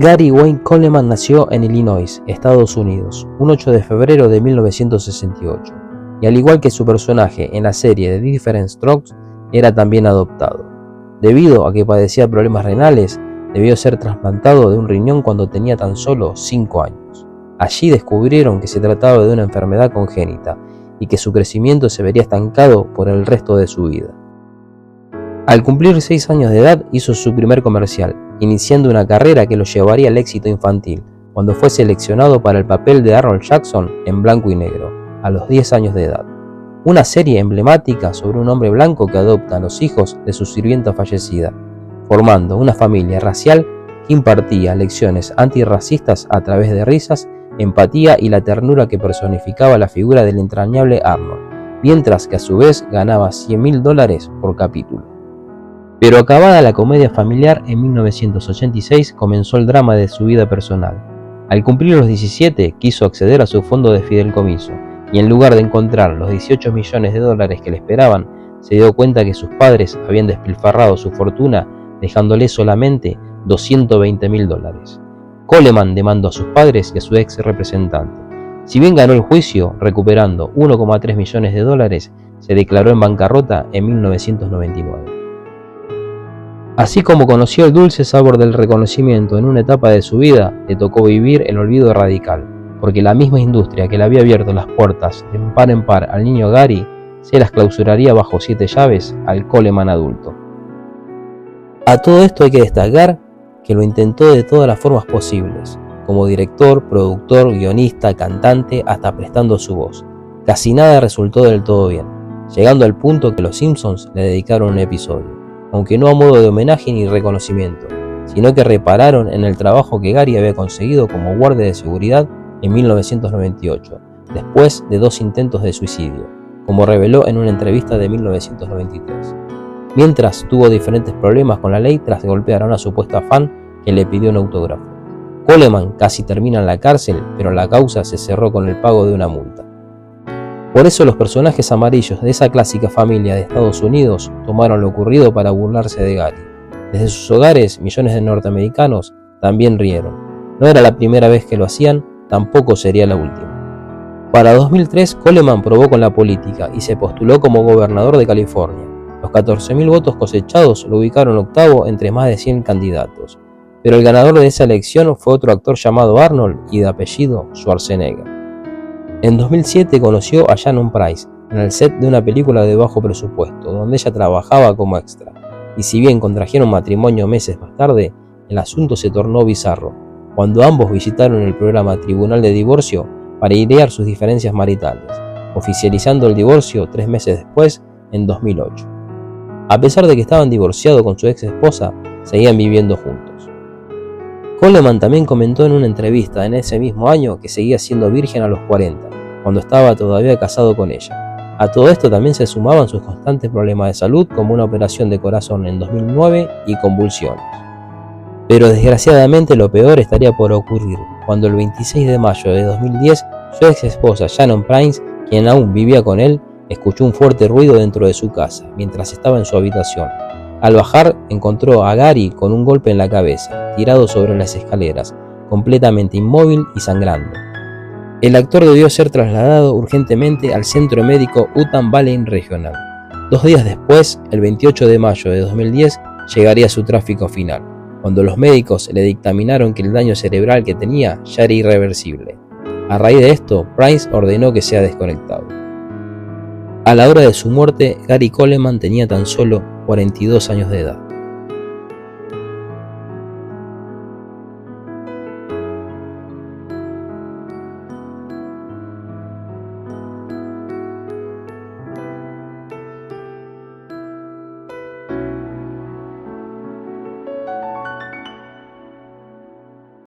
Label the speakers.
Speaker 1: Gary Wayne Coleman nació en Illinois, Estados Unidos, un 8 de febrero de 1968, y al igual que su personaje en la serie The Diff'rent Strokes, era también adoptado. Debido a que padecía problemas renales, debió ser trasplantado de un riñón cuando tenía tan solo 5 años. Allí descubrieron que se trataba de una enfermedad congénita y que su crecimiento se vería estancado por el resto de su vida. Al cumplir 6 años de edad hizo su primer comercial, iniciando una carrera que lo llevaría al éxito infantil, cuando fue seleccionado para el papel de Arnold Jackson en Blanco y Negro, a los 10 años de edad. Una serie emblemática sobre un hombre blanco que adopta a los hijos de su sirvienta fallecida, formando una familia racial que impartía lecciones antirracistas a través de risas, empatía y la ternura que personificaba la figura del entrañable Arnold, mientras que a su vez ganaba $100,000 por capítulo. Pero acabada la comedia familiar, en 1986 comenzó el drama de su vida personal. Al cumplir los 17, quiso acceder a su fondo de fideicomiso, y en lugar de encontrar los $18 millones que le esperaban, se dio cuenta que sus padres habían despilfarrado su fortuna, dejándole solamente $220,000. Coleman demandó a sus padres y a su ex representante. Si bien ganó el juicio, recuperando $1,3 millones, se declaró en bancarrota en 1999. Así como conoció el dulce sabor del reconocimiento en una etapa de su vida, le tocó vivir el olvido radical, porque la misma industria que le había abierto las puertas de par en par al niño Gary, se las clausuraría bajo 7 llaves al Coleman adulto. A todo esto hay que destacar que lo intentó de todas las formas posibles, como director, productor, guionista, cantante, hasta prestando su voz. Casi nada resultó del todo bien, llegando al punto que los Simpsons le dedicaron un episodio, aunque no a modo de homenaje ni reconocimiento, sino que repararon en el trabajo que Gary había conseguido como guardia de seguridad en 1998, después de 2 intentos de suicidio, como reveló en una entrevista de 1993. Mientras tuvo diferentes problemas con la ley tras golpear a una supuesta fan que le pidió un autógrafo. Coleman casi termina en la cárcel, pero la causa se cerró con el pago de una multa. Por eso los personajes amarillos de esa clásica familia de Estados Unidos tomaron lo ocurrido para burlarse de Gary. Desde sus hogares, millones de norteamericanos también rieron. No era la primera vez que lo hacían, tampoco sería la última. Para 2003, Coleman probó con la política y se postuló como gobernador de California. Los 14.000 votos cosechados lo ubicaron octavo entre más de 100 candidatos. Pero el ganador de esa elección fue otro actor llamado Arnold y de apellido Schwarzenegger. En 2007 conoció a Shannon Price en el set de una película de bajo presupuesto, donde ella trabajaba como extra, y si bien contrajeron matrimonio meses más tarde, el asunto se tornó bizarro, cuando ambos visitaron el programa Tribunal de Divorcio para idear sus diferencias maritales, oficializando el divorcio 3 meses después, en 2008. A pesar de que estaban divorciados con su ex esposa, seguían viviendo juntos. Coleman también comentó en una entrevista en ese mismo año que seguía siendo virgen a los 40, cuando estaba todavía casado con ella. A todo esto también se sumaban sus constantes problemas de salud, como una operación de corazón en 2009 y convulsiones. Pero desgraciadamente lo peor estaría por ocurrir, cuando el 26 de mayo de 2010 su ex esposa Shannon Price, quien aún vivía con él, escuchó un fuerte ruido dentro de su casa mientras estaba en su habitación. Al bajar, encontró a Gary con un golpe en la cabeza, tirado sobre las escaleras, completamente inmóvil y sangrando. El actor debió ser trasladado urgentemente al centro médico Utah Valley Regional. 2 días después, el 28 de mayo de 2010, llegaría su tráfico final, cuando los médicos le dictaminaron que el daño cerebral que tenía ya era irreversible. A raíz de esto, Price ordenó que sea desconectado. A la hora de su muerte, Gary Coleman tenía tan solo 42 años de edad.